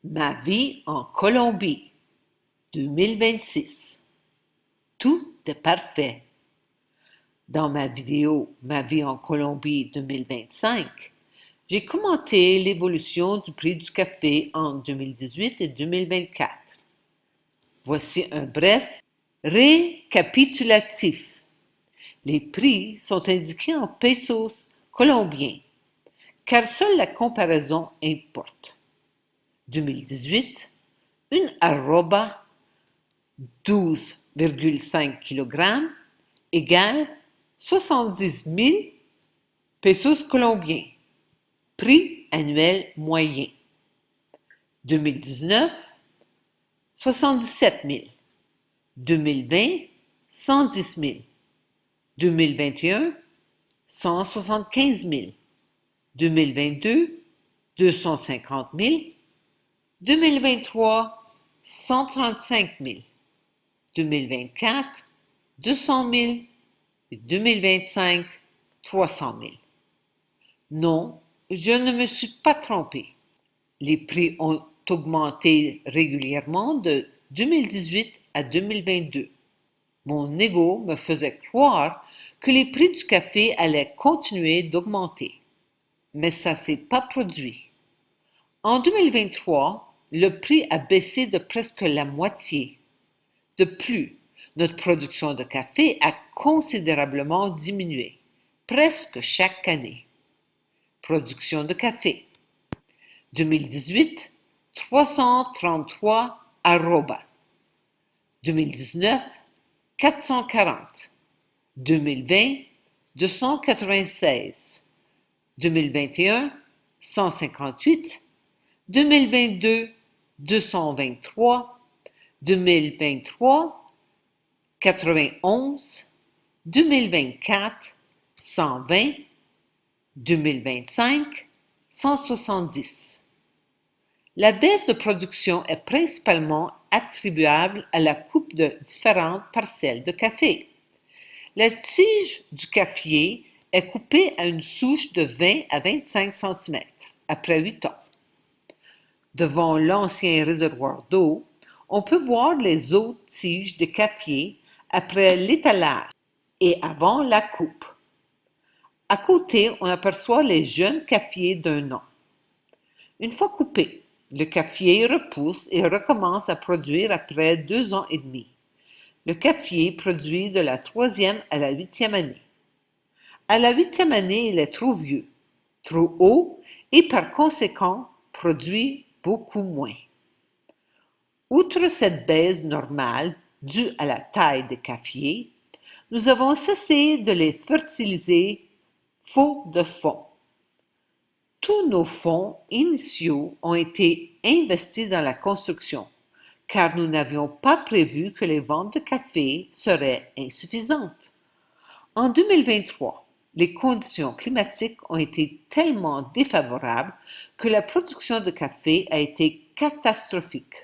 Ma vie en Colombie, 2026. Tout est parfait. Dans ma vidéo Ma vie en Colombie 2025, j'ai commenté l'évolution du prix du café entre 2018 et 2024. Voici un bref récapitulatif. Les prix sont indiqués en pesos colombiens, car seule la comparaison importe. 2018, une arroba 12,5 kg égale 70 000 pesos colombiens, prix annuel moyen. 2019, 77 000. 2020, 110 000. 2021, 175 000. 2022, 250 000. 2023, 135 000. 2024, 200 000 et 2025, 300 000. Non, je ne me suis pas trompé. Les prix ont augmenté régulièrement de 2018 à 2022. Mon ego me faisait croire que les prix du café allaient continuer d'augmenter. Mais ça ne s'est pas produit. En 2023, le prix a baissé de presque la moitié. De plus, notre production de café a considérablement diminué, presque chaque année. Production de café. 2018, 333 arrobas. 2019, 440. 2020, 296. 2021, 158. 2022, 223. 2023, 91. 2024, 120. 2025, 170. La baisse de production est principalement attribuable à la coupe de différentes parcelles de café. La tige du caféier est coupée à une souche de 20 à 25 cm après 8 ans. Devant l'ancien réservoir d'eau, on peut voir les autres tiges des caféiers après l'étalage et avant la coupe. À côté, on aperçoit les jeunes caféiers d'un an. Une fois coupé, le caféier repousse et recommence à produire après 2 ans et demi. Le caféier produit de la 3e à la 8e année. À la 8e année, il est trop vieux, trop haut et par conséquent produit beaucoup moins. Outre cette baisse normale due à la taille des caféiers, nous avons cessé de les fertiliser faute de fonds. Tous nos fonds initiaux ont été investis dans la construction, car nous n'avions pas prévu que les ventes de café seraient insuffisantes. En 2023, les conditions climatiques ont été tellement défavorables que la production de café a été catastrophique.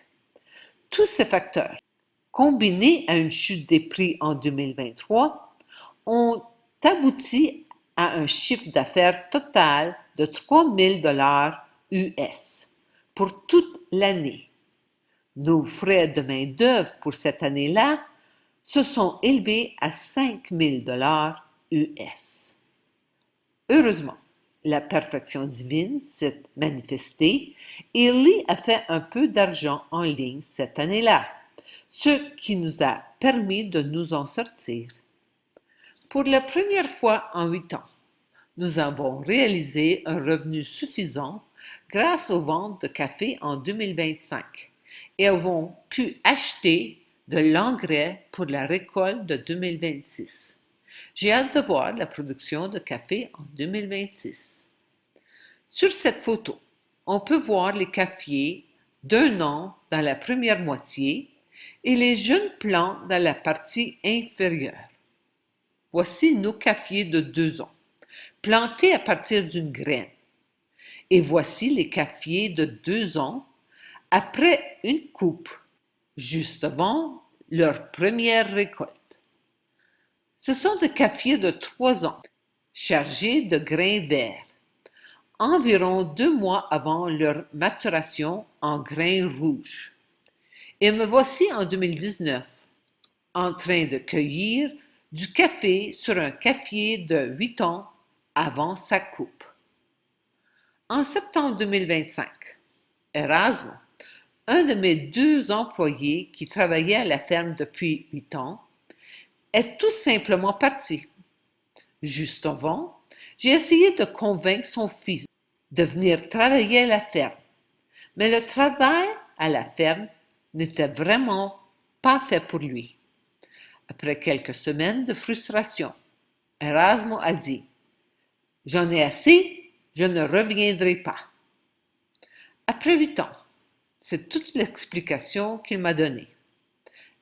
Tous ces facteurs, combinés à une chute des prix en 2023, ont abouti à un chiffre d'affaires total de 3 000 $ US pour toute l'année. Nos frais de main-d'œuvre pour cette année-là se sont élevés à 5 000 $ US. Heureusement, la perfection divine s'est manifestée et Lee a fait un peu d'argent en ligne cette année-là, ce qui nous a permis de nous en sortir. Pour la première fois en 8 ans, nous avons réalisé un revenu suffisant grâce aux ventes de café en 2025 et avons pu acheter de l'engrais pour la récolte de 2026. J'ai hâte de voir la production de café en 2026. Sur cette photo, on peut voir les caféiers d'1 an dans la première moitié et les jeunes plants dans la partie inférieure. Voici nos caféiers de 2 ans, plantés à partir d'une graine. Et voici les caféiers de 2 ans après une coupe, juste avant leur première récolte. Ce sont des caféiers de 3 ans, chargés de grains verts. environ 2 mois avant leur maturation en grains rouges. Et me voici en 2019, en train de cueillir du café sur un cafier de 8 ans avant sa coupe. En septembre 2025, Erasmo, un de mes 2 employés qui travaillait à la ferme depuis 8 ans, est tout simplement parti. Juste avant, j'ai essayé de convaincre son fils de venir travailler à la ferme, mais le travail à la ferme n'était vraiment pas fait pour lui. Après quelques semaines de frustration, Erasmo a dit: J'en ai assez, je ne reviendrai pas. Après 8 ans, c'est toute l'explication qu'il m'a donnée.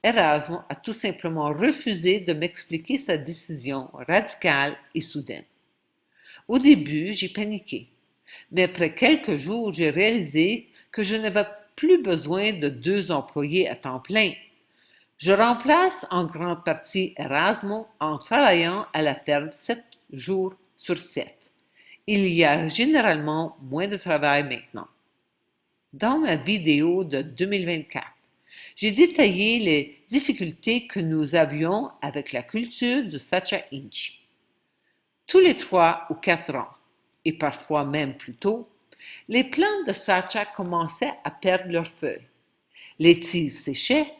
Erasmo a tout simplement refusé de m'expliquer sa décision radicale et soudaine. Au début, j'ai paniqué, mais après quelques jours, j'ai réalisé que je n'avais plus besoin de 2 employés à temps plein. Je remplace en grande partie Erasmo en travaillant à la ferme 7 jours sur 7. Il y a généralement moins de travail maintenant. Dans ma vidéo de 2024, j'ai détaillé les difficultés que nous avions avec la culture du Sacha Inchi. Tous les 3 ou 4 ans, et parfois même plus tôt, les plantes de Sacha commençaient à perdre leurs feuilles. Les tiges séchaient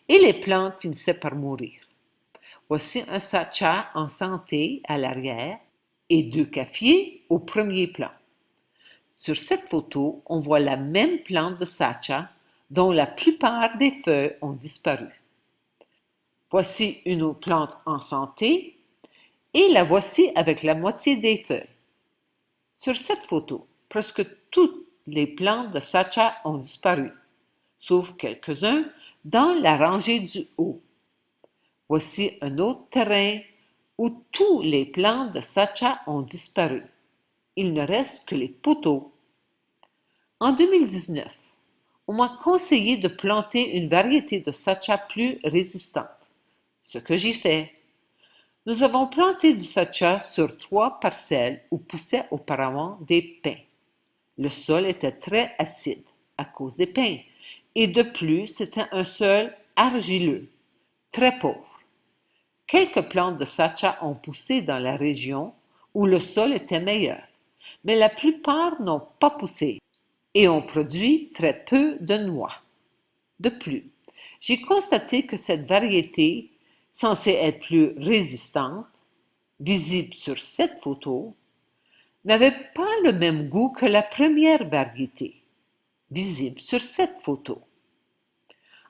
et les plantes finissaient par mourir. Voici un Sacha en santé à l'arrière et 2 cafiers au premier plan. Sur cette photo, on voit la même plante de Sacha dont la plupart des feuilles ont disparu. Voici une autre plante en santé et la voici avec la moitié des feuilles. Sur cette photo, presque toutes les plantes de Sacha ont disparu, sauf quelques-uns dans la rangée du haut. Voici un autre terrain où tous les plantes de Sacha ont disparu. Il ne reste que les poteaux. En 2019, on m'a conseillé de planter une variété de Sacha plus résistante, ce que j'ai fait. Nous avons planté du Sacha sur 3 parcelles où poussaient auparavant des pins. Le sol était très acide à cause des pins et de plus c'était un sol argileux, très pauvre. Quelques plantes de Sacha ont poussé dans la région où le sol était meilleur, mais la plupart n'ont pas poussé et ont produit très peu de noix. De plus, j'ai constaté que cette variété, censée être plus résistante, visible sur cette photo, n'avait pas le même goût que la première variété, visible sur cette photo.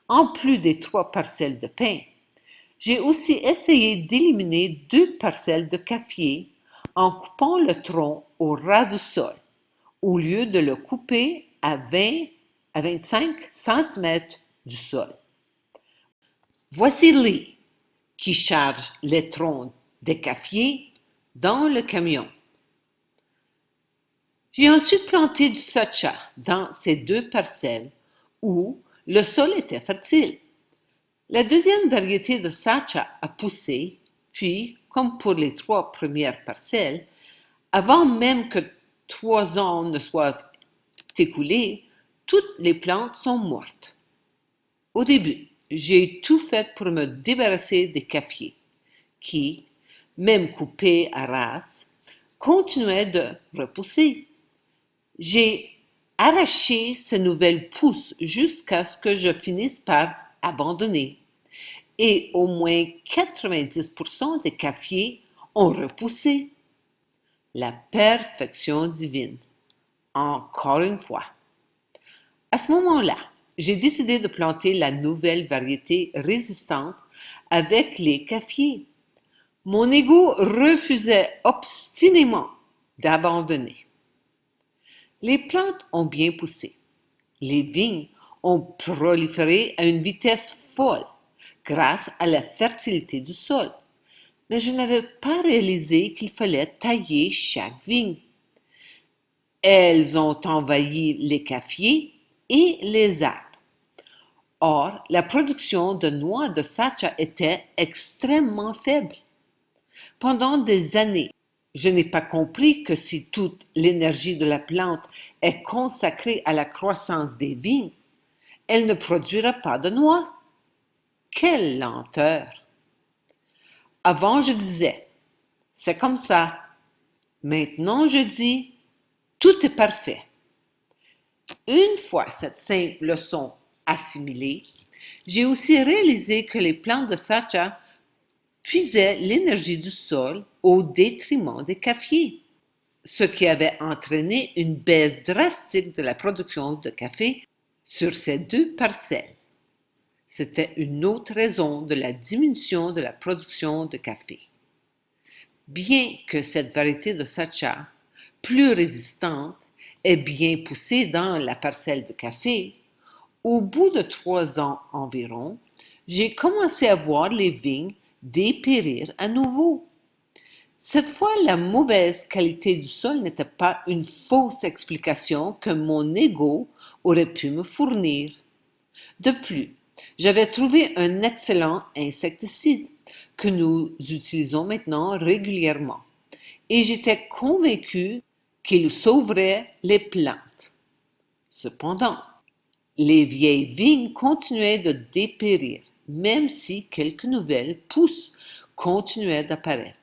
En plus des 3 parcelles de pin, j'ai aussi essayé d'éliminer 2 parcelles de cafier en coupant le tronc au ras du sol, au lieu de le couper à 20 à 25 cm du sol. Voici Lee qui charge les troncs des cafiers dans le camion. J'ai ensuite planté du Sacha dans ces 2 parcelles où le sol était fertile. La deuxième variété de Sacha a poussé, puis, comme pour les 3 premières parcelles, avant même que 3 ans ne soient écoulés, toutes les plantes sont mortes. Au début, j'ai tout fait pour me débarrasser des cafiers, qui, même coupés à ras, continuaient de repousser. J'ai arraché ces nouvelles pousses jusqu'à ce que je finisse par abandonner. Et au moins 90% des cafiers ont repoussé. La perfection divine. Encore une fois. À ce moment-là, j'ai décidé de planter la nouvelle variété résistante avec les cafiers. Mon ego refusait obstinément d'abandonner. Les plantes ont bien poussé. Les vignes ont proliféré à une vitesse folle grâce à la fertilité du sol. Mais je n'avais pas réalisé qu'il fallait tailler chaque vigne. Elles ont envahi les cafiers et les arbres. Or, la production de noix de Sacha était extrêmement faible. Pendant des années, Je n'ai pas compris que si toute l'énergie de la plante est consacrée à la croissance des vignes, elle ne produira pas de noix. Quelle lenteur! Avant, je disais, c'est comme ça. Maintenant, je dis, tout est parfait. Une fois cette simple leçon assimilée, j'ai aussi réalisé que les plantes de Sacha puisaient l'énergie du sol au détriment des cafés, ce qui avait entraîné une baisse drastique de la production de café sur ces deux parcelles. C'était une autre raison de la diminution de la production de café. Bien que cette variété de Sacha, plus résistante, ait bien poussé dans la parcelle de café, au bout de 3 ans environ, j'ai commencé à voir les vignes dépérir à nouveau. Cette fois, la mauvaise qualité du sol n'était pas une fausse explication que mon ego aurait pu me fournir. De plus, j'avais trouvé un excellent insecticide que nous utilisons maintenant régulièrement et j'étais convaincu qu'il sauverait les plantes. Cependant, les vieilles vignes continuaient de dépérir, même si quelques nouvelles pousses continuaient d'apparaître.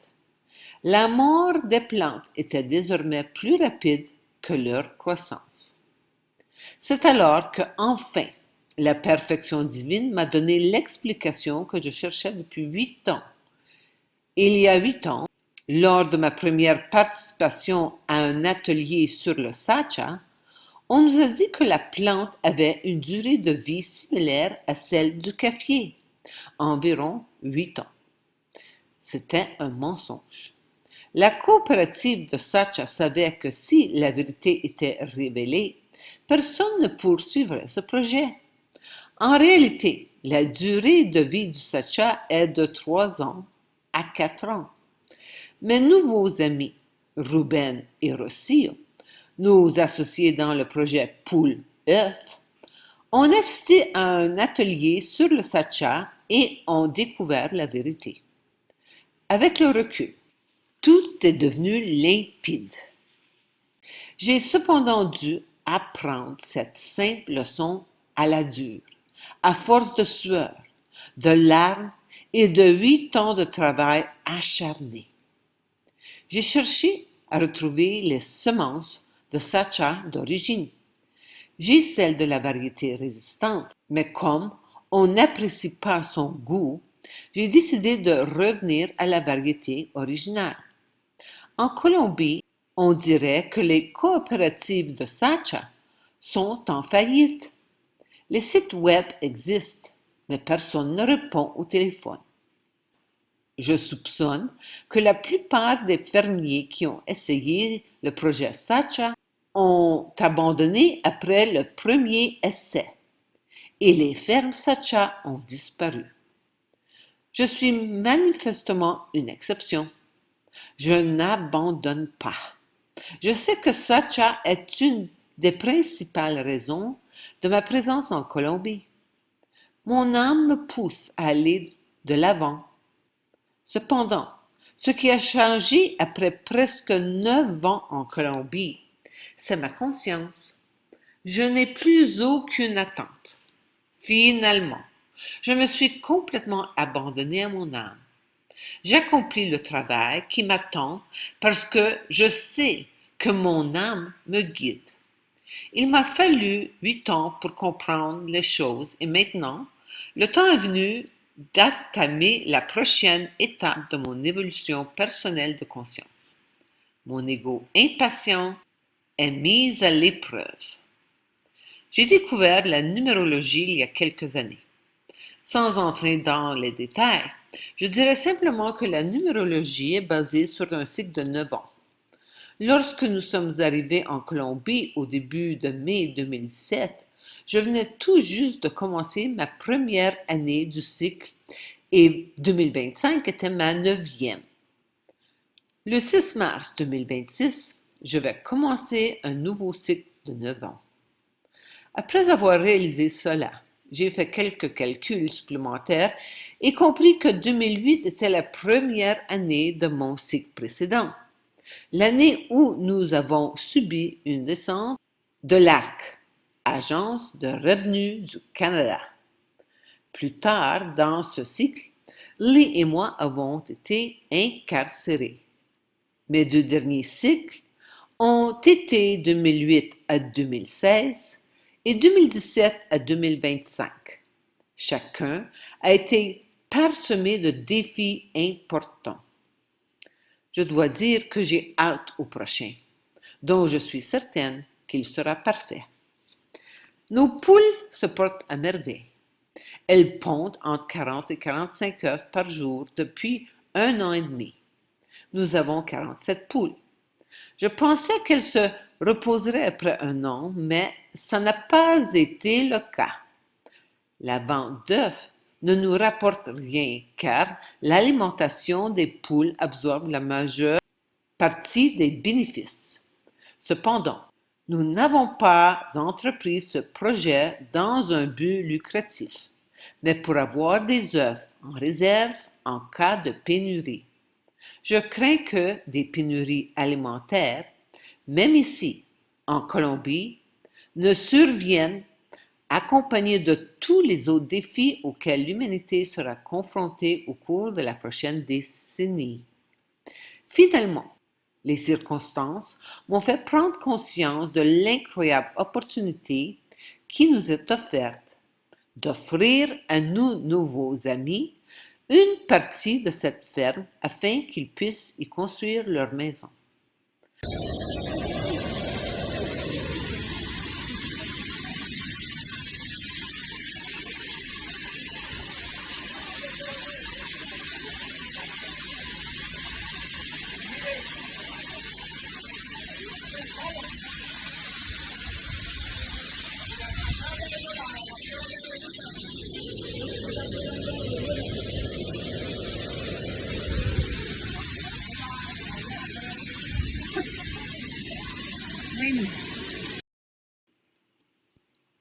La mort des plantes était désormais plus rapide que leur croissance. C'est alors que, enfin, la perfection divine m'a donné l'explication que je cherchais depuis 8 ans. Il y a 8 ans, lors de ma première participation à un atelier sur le Sacha, on nous a dit que la plante avait une durée de vie similaire à celle du café, environ 8 ans. C'était un mensonge. La coopérative de Sacha savait que si la vérité était révélée, personne ne poursuivrait ce projet. En réalité, la durée de vie du Sacha est de 3 ans à 4 ans. Mes nouveaux amis, Ruben et Rocio, nos associés dans le projet Poule-œuf, ont assisté à un atelier sur le Sacha et ont découvert la vérité. Avec le recul, tout est devenu limpide. J'ai cependant dû apprendre cette simple leçon à la dure, à force de sueur, de larmes et de 8 ans de travail acharné. J'ai cherché à retrouver les semences de Sacha d'origine. J'ai celles de la variété résistante, mais comme on n'apprécie pas son goût, j'ai décidé de revenir à la variété originale. En Colombie, on dirait que les coopératives de Sacha sont en faillite. Les sites web existent, mais personne ne répond au téléphone. Je soupçonne que la plupart des fermiers qui ont essayé le projet Sacha ont abandonné après le premier essai et les fermes Sacha ont disparu. Je suis manifestement une exception. Je n'abandonne pas. Je sais que Sacha est une des principales raisons de ma présence en Colombie. Mon âme me pousse à aller de l'avant. Cependant, ce qui a changé après presque 9 ans en Colombie, c'est ma conscience. Je n'ai plus aucune attente. Finalement, je me suis complètement abandonnée à mon âme. J'accomplis le travail qui m'attend parce que je sais que mon âme me guide. Il m'a fallu 8 ans pour comprendre les choses et maintenant, le temps est venu d'entamer la prochaine étape de mon évolution personnelle de conscience. Mon ego impatient est mis à l'épreuve. J'ai découvert la numérologie il y a quelques années. Sans entrer dans les détails, je dirais simplement que la numérologie est basée sur un cycle de 9 ans. Lorsque nous sommes arrivés en Colombie au début de mai 2007, je venais tout juste de commencer ma première année du cycle et 2025 était ma 9e. Le 6 mars 2026, je vais commencer un nouveau cycle de 9 ans. Après avoir réalisé cela, j'ai fait quelques calculs supplémentaires et compris que 2008 était la première année de mon cycle précédent. l'année où nous avons subi une descente de l'ARC, Agence de revenus du Canada. Plus tard dans ce cycle, Lee et moi avons été incarcérés. Mes deux derniers cycles ont été 2008 à 2016 et 2017 à 2025. Chacun a été parsemé de défis importants. Je dois dire que j'ai hâte au prochain, dont je suis certaine qu'il sera parfait. Nos poules se portent à merveille. Elles pondent entre 40 et 45 œufs par jour depuis 1 an et demi. Nous avons 47 poules. Je pensais qu'elles se reposeraient après 1 an, mais ça n'a pas été le cas. La vente d'œufs ne nous rapporte rien car l'alimentation des poules absorbe la majeure partie des bénéfices. Cependant, nous n'avons pas entrepris ce projet dans un but lucratif, mais pour avoir des œufs en réserve en cas de pénurie. Je crains que des pénuries alimentaires, même ici, en Colombie, ne surviennent accompagnées de tous les autres défis auxquels l'humanité sera confrontée au cours de la prochaine décennie. Finalement, les circonstances m'ont fait prendre conscience de l'incroyable opportunité qui nous est offerte d'offrir à nos nouveaux amis une partie de cette ferme afin qu'ils puissent y construire leur maison.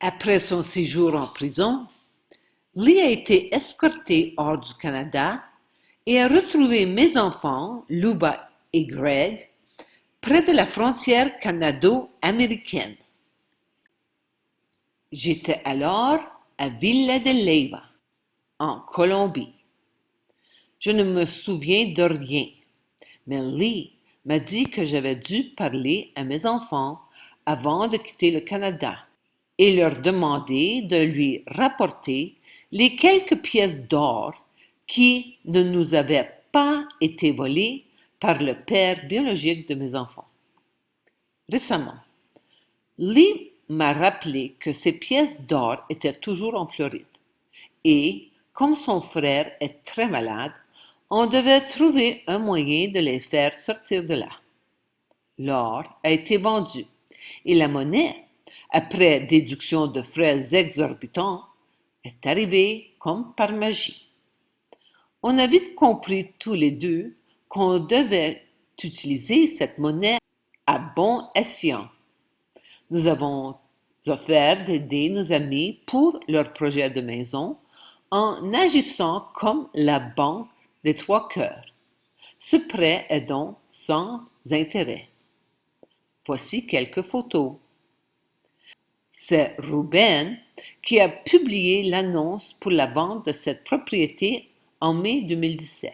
Après son séjour en prison, Lee a été escorté hors du Canada et a retrouvé mes enfants, Luba et Greg, près de la frontière canado-américaine. J'étais alors à Villa de Leyva, en Colombie. Je ne me souviens de rien, mais Lee m'a dit que j'avais dû parler à mes enfants avant de quitter le Canada et leur demander de lui rapporter les quelques pièces d'or qui ne nous avaient pas été volées par le père biologique de mes enfants. Récemment, Lee m'a rappelé que ces pièces d'or étaient toujours en Floride et, comme son frère est très malade, on devait trouver un moyen de les faire sortir de là. L'or a été vendu et la monnaie, après déduction de frais exorbitants, est arrivée comme par magie. On a vite compris tous les deux qu'on devait utiliser cette monnaie à bon escient. Nous avons offert d'aider nos amis pour leur projet de maison en agissant comme la banque des trois cœurs. Ce prêt est donc sans intérêt. Voici quelques photos. C'est Ruben qui a publié l'annonce pour la vente de cette propriété en mai 2017.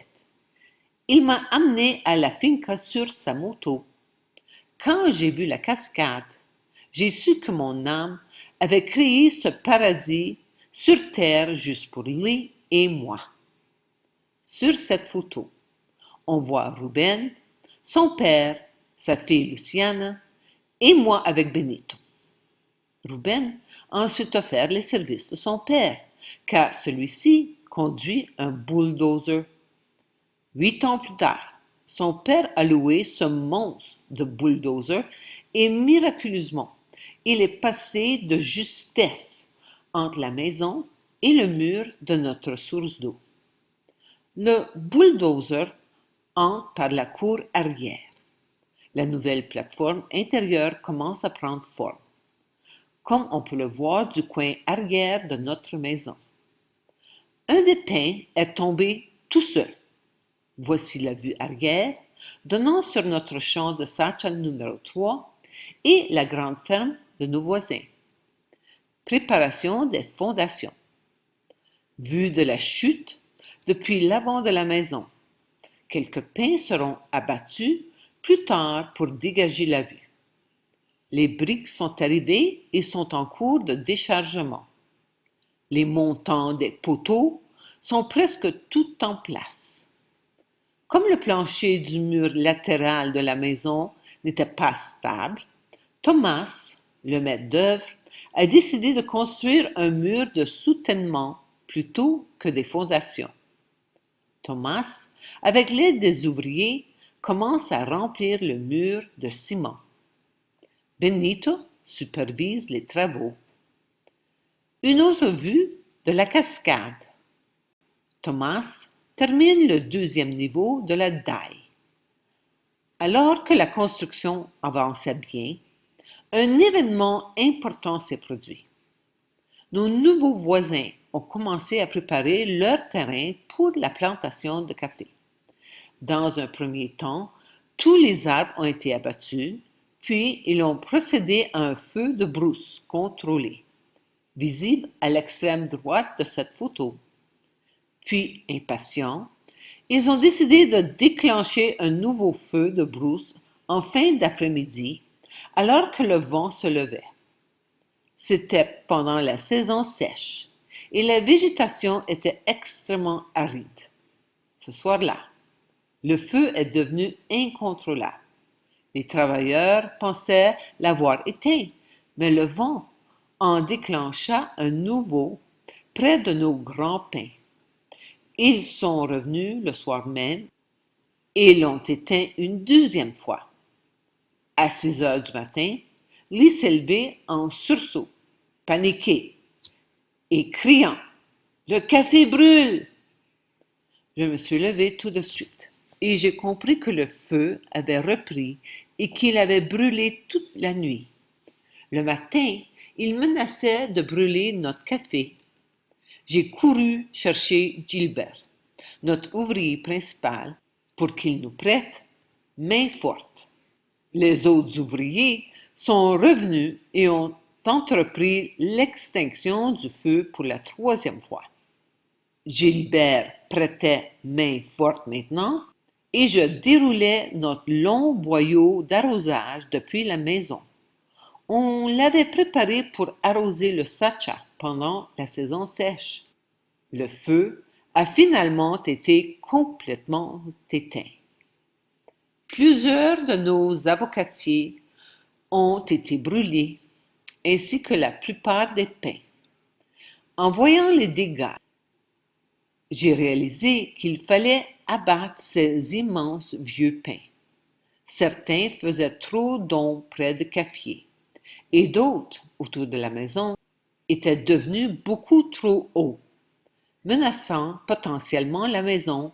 Il m'a amené à la finca sur sa moto. Quand j'ai vu la cascade, j'ai su que mon âme avait créé ce paradis sur terre juste pour lui et moi. Sur cette photo, on voit Ruben, son père, sa fille Luciana et moi avec Benito. Ruben a ensuite offert les services de son père, car celui-ci conduit un bulldozer. 8 ans plus tard, son père a loué ce monstre de bulldozer et miraculeusement, il est passé de justesse entre la maison et le mur de notre source d'eau. Le bulldozer entre par la cour arrière. La nouvelle plateforme intérieure commence à prendre forme, comme on peut le voir du coin arrière de notre maison. Un des pins est tombé tout seul. Voici la vue arrière donnant sur notre champ de Sacha numéro 3 et la grande ferme de nos voisins. Préparation des fondations. Vue de la chute depuis l'avant de la maison. Quelques pins seront abattus plus tard pour dégager la vue. Les briques sont arrivées et sont en cours de déchargement. Les montants des poteaux sont presque tout en place. Comme le plancher du mur latéral de la maison n'était pas stable, Thomas, le maître d'œuvre, a décidé de construire un mur de soutènement plutôt que des fondations. Thomas, avec l'aide des ouvriers, commence à remplir le mur de ciment. Benito supervise les travaux. Une autre vue de la cascade. Thomas termine le deuxième niveau de la dalle. Alors que la construction avançait bien, un événement important s'est produit. Nos nouveaux voisins ont commencé à préparer leur terrain pour la plantation de café. Dans un premier temps, tous les arbres ont été abattus, puis ils ont procédé à un feu de brousse contrôlé, visible à l'extrême droite de cette photo. Puis, impatients, ils ont décidé de déclencher un nouveau feu de brousse en fin d'après-midi, alors que le vent se levait. C'était pendant la saison sèche et la végétation était extrêmement aride. Ce soir-là, le feu est devenu incontrôlable. Les travailleurs pensaient l'avoir éteint, mais le vent en déclencha un nouveau près de nos grands pins. Ils sont revenus le soir même et l'ont éteint une deuxième fois. À 6 heures du matin, Lee s'est levé en sursaut, paniqué et criant « Le café brûle !» Je me suis levé tout de suite et j'ai compris que le feu avait repris et qu'il avait brûlé toute la nuit. Le matin, il menaçait de brûler notre café. J'ai couru chercher Gilbert, notre ouvrier principal, pour qu'il nous prête main forte. Les autres ouvriers sont revenus et ont entrepris l'extinction du feu pour la troisième fois. Gilbert prêtait main forte maintenant et je déroulais notre long boyau d'arrosage depuis la maison. On l'avait préparé pour arroser le Sacha pendant la saison sèche. Le feu a finalement été complètement éteint. Plusieurs de nos avocatiers ont été brûlés, ainsi que la plupart des pins. En voyant les dégâts, j'ai réalisé qu'il fallait abattre ces immenses vieux pins. Certains faisaient trop d'ombre près de café, et d'autres, autour de la maison, étaient devenus beaucoup trop hauts, menaçant potentiellement la maison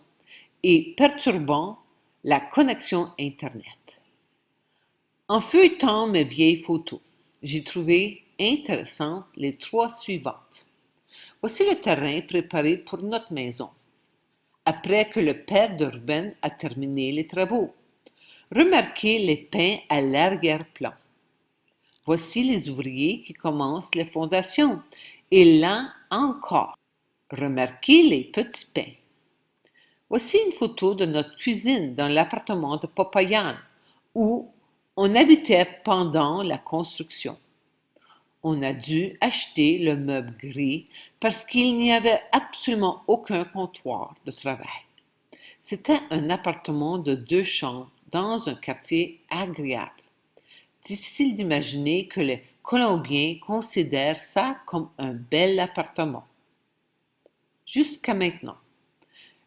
et perturbant la connexion Internet. En feuilletant mes vieilles photos, j'ai trouvé intéressantes les 3 suivantes. Voici le terrain préparé pour notre maison, après que le père de Ruben a terminé les travaux. Remarquez les pins à l'arrière-plan. Voici les ouvriers qui commencent les fondations, et là encore, remarquez les petits pins. Voici une photo de notre cuisine dans l'appartement de Popayan, où on habitait pendant la construction. On a dû acheter le meuble gris parce qu'il n'y avait absolument aucun comptoir de travail. C'était un appartement de 2 chambres dans un quartier agréable. Difficile d'imaginer que les Colombiens considèrent ça comme un bel appartement. Jusqu'à maintenant,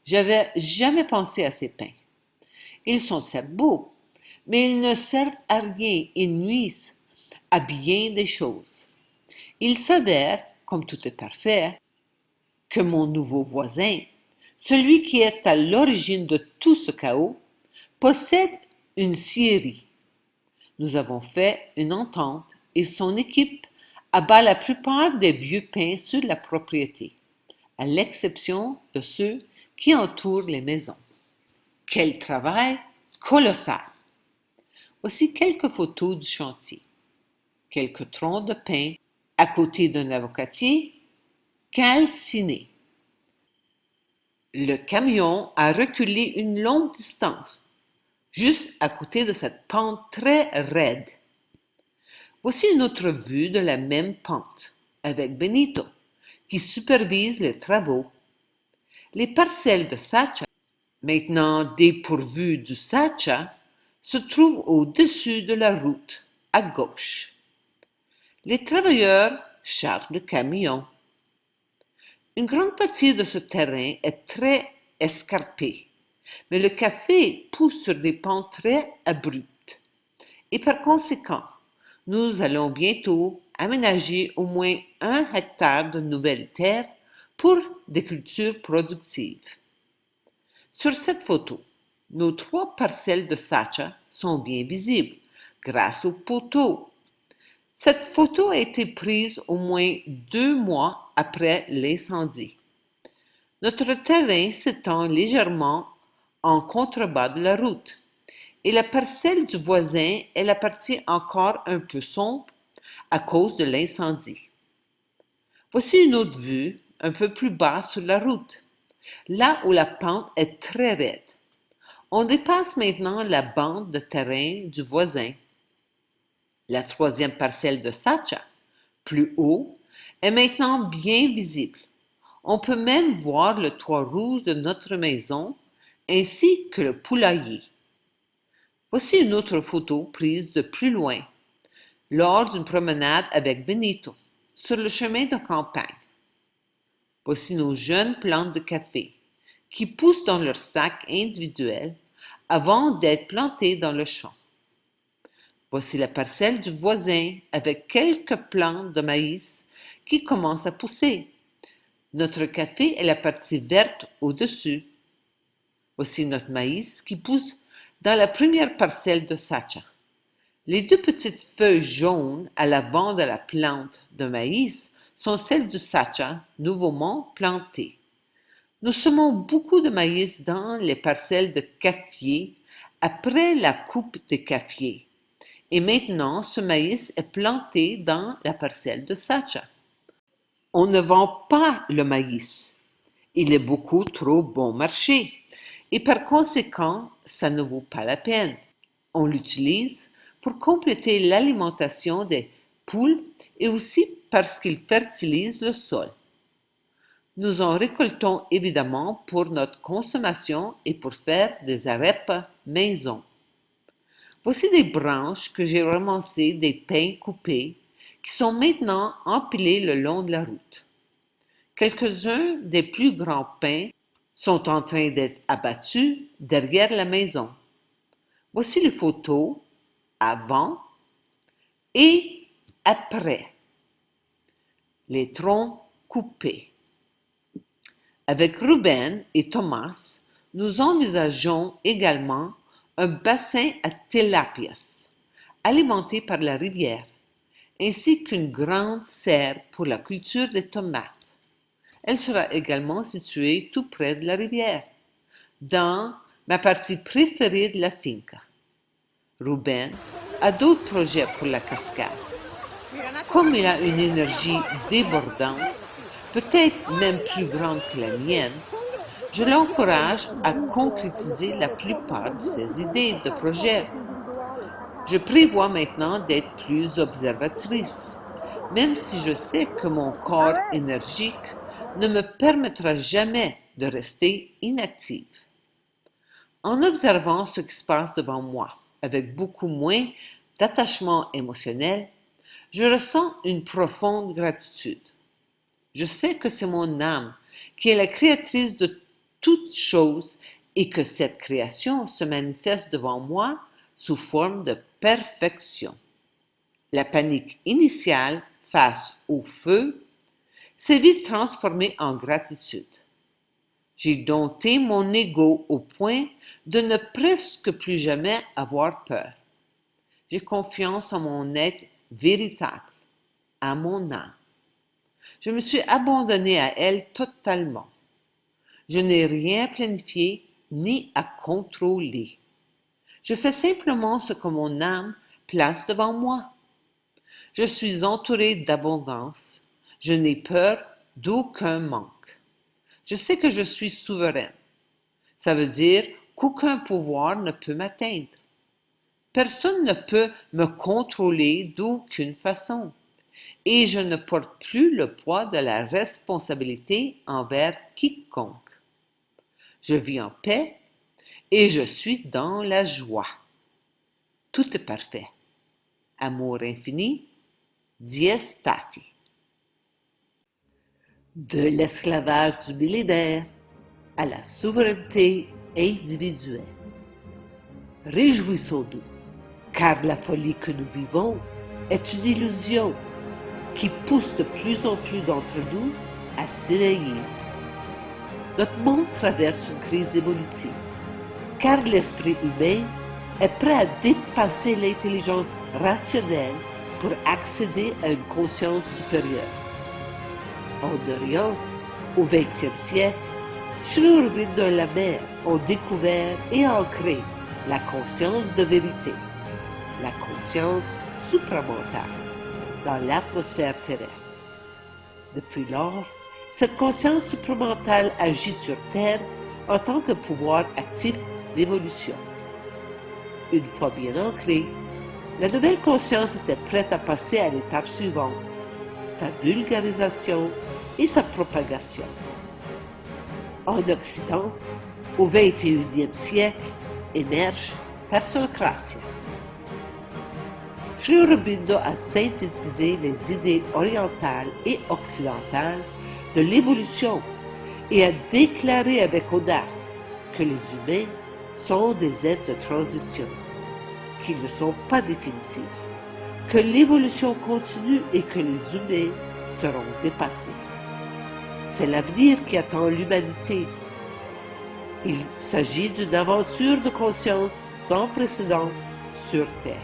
j'avais jamais pensé à ces pins. Ils sont certes beaux, mais ils ne servent à rien et nuisent à bien des choses. Il s'avère, comme tout est parfait, que mon nouveau voisin, celui qui est à l'origine de tout ce chaos, possède une scierie. Nous avons fait une entente et son équipe abat la plupart des vieux pins sur la propriété, à l'exception de ceux qui entourent les maisons. Quel travail! colossal. Voici quelques photos du chantier. Quelques troncs de pin à côté d'un avocatier calciné. Le camion a reculé une longue distance, juste à côté de cette pente très raide. Voici une autre vue de la même pente, avec Benito, qui supervise les travaux. Les parcelles de Sacha, maintenant dépourvues du Sacha, se trouvent au-dessus de la route, à gauche. Les travailleurs chargent le camion. Une grande partie de ce terrain est très escarpée, mais le café pousse sur des pentes très abruptes. Et par conséquent, nous allons bientôt aménager au moins 1 hectare de nouvelles terres pour des cultures productives. Sur cette photo, nos 3 parcelles de Sacha sont bien visibles grâce aux poteaux. Cette photo a été prise au moins 2 mois après l'incendie. Notre terrain s'étend légèrement en contrebas de la route et la parcelle du voisin est la partie encore un peu sombre à cause de l'incendie. Voici une autre vue un peu plus bas sur la route, là où la pente est très raide. On dépasse maintenant la bande de terrain du voisin. La 3e parcelle de Sacha, plus haut, est maintenant bien visible. On peut même voir le toit rouge de notre maison ainsi que le poulailler. Voici une autre photo prise de plus loin, lors d'une promenade avec Benito, sur le chemin de campagne. Voici nos jeunes plantes de café, qui poussent dans leurs sacs individuels avant d'être plantées dans le champ. Voici la parcelle du voisin avec quelques plantes de maïs qui commencent à pousser. Notre café est la partie verte au-dessus. Voici notre maïs qui pousse dans la première parcelle de Sacha. Les 2 petites feuilles jaunes à l'avant de la plante de maïs sont celles du Sacha nouvellement plantées. Nous semons beaucoup de maïs dans les parcelles de cafier après la coupe des cafiers. Et maintenant, ce maïs est planté dans la parcelle de Sacha. On ne vend pas le maïs. Il est beaucoup trop bon marché. Et par conséquent, ça ne vaut pas la peine. On l'utilise pour compléter l'alimentation des poules et aussi parce qu'il fertilise le sol. Nous en récoltons évidemment pour notre consommation et pour faire des arepas maison. Voici des branches que j'ai ramassées des pins coupés qui sont maintenant empilés le long de la route. Quelques-uns des plus grands pins sont en train d'être abattus derrière la maison. Voici les photos avant et après. Les troncs coupés. Avec Ruben et Thomas, nous envisageons également un bassin à tilapias, alimenté par la rivière, ainsi qu'une grande serre pour la culture des tomates. Elle sera également située tout près de la rivière, dans ma partie préférée de la finca. Ruben a d'autres projets pour la cascade. Comme il a une énergie débordante, peut-être même plus grande que la mienne, je l'encourage à concrétiser la plupart de ses idées de projet. Je prévois maintenant d'être plus observatrice, même si je sais que mon corps énergique ne me permettra jamais de rester inactive. En observant ce qui se passe devant moi, avec beaucoup moins d'attachement émotionnel, je ressens une profonde gratitude. Je sais que c'est mon âme qui est la créatrice de toutes choses et que cette création se manifeste devant moi sous forme de perfection. La panique initiale face au feu s'est vite transformée en gratitude. J'ai dompté mon ego au point de ne presque plus jamais avoir peur. J'ai confiance en mon être véritable, à mon âme. Je me suis abandonnée à elle totalement. Je n'ai rien planifié ni à contrôler. Je fais simplement ce que mon âme place devant moi. Je suis entouré d'abondance. Je n'ai peur d'aucun manque. Je sais que je suis souveraine. Ça veut dire qu'aucun pouvoir ne peut m'atteindre. Personne ne peut me contrôler d'aucune façon. Et je ne porte plus le poids de la responsabilité envers quiconque. Je vis en paix et je suis dans la joie. Tout est parfait. Amour infini, dies stati. De l'esclavage du millénaire à la souveraineté individuelle. Réjouissons-nous, car la folie que nous vivons est une illusion qui pousse de plus en plus d'entre nous à s'éveiller. Notre monde traverse une crise évolutive, car l'esprit humain est prêt à dépasser l'intelligence rationnelle pour accéder à une conscience supérieure. En Orient, au XXe siècle, Sri Aurobindo et la mère ont découvert et ancré la conscience de vérité, la conscience supramentale, dans l'atmosphère terrestre. Depuis lors, cette conscience supramentale agit sur Terre en tant que pouvoir actif d'évolution. Une fois bien ancrée, la nouvelle conscience était prête à passer à l'étape suivante, sa vulgarisation et sa propagation. En Occident, au XXIe siècle, émerge Persocratia. Sri Aurobindo a synthétisé les idées orientales et occidentales de l'évolution et a déclaré avec audace que les humains sont des êtres de transition, qu'ils ne sont pas définitifs, que l'évolution continue et que les humains seront dépassés. C'est l'avenir qui attend l'humanité. Il s'agit d'une aventure de conscience sans précédent sur Terre.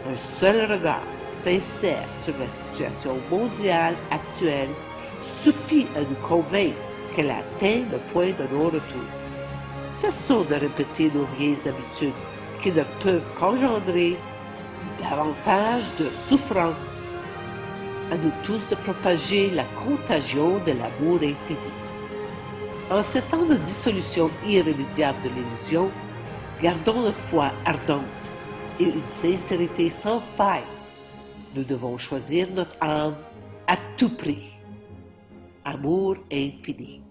Un seul regard sincère sur la situation mondiale actuelle suffit à nous convaincre qu'elle atteint le point de non-retour. Cessons de répéter nos vieilles habitudes qui ne peuvent qu'engendrer davantage de souffrance. À nous tous de propager la contagion de l'amour infini. En ces temps de dissolution irrémédiable de l'illusion, gardons notre foi ardente et une sincérité sans faille. Nous devons choisir notre âme à tout prix. Amour infini.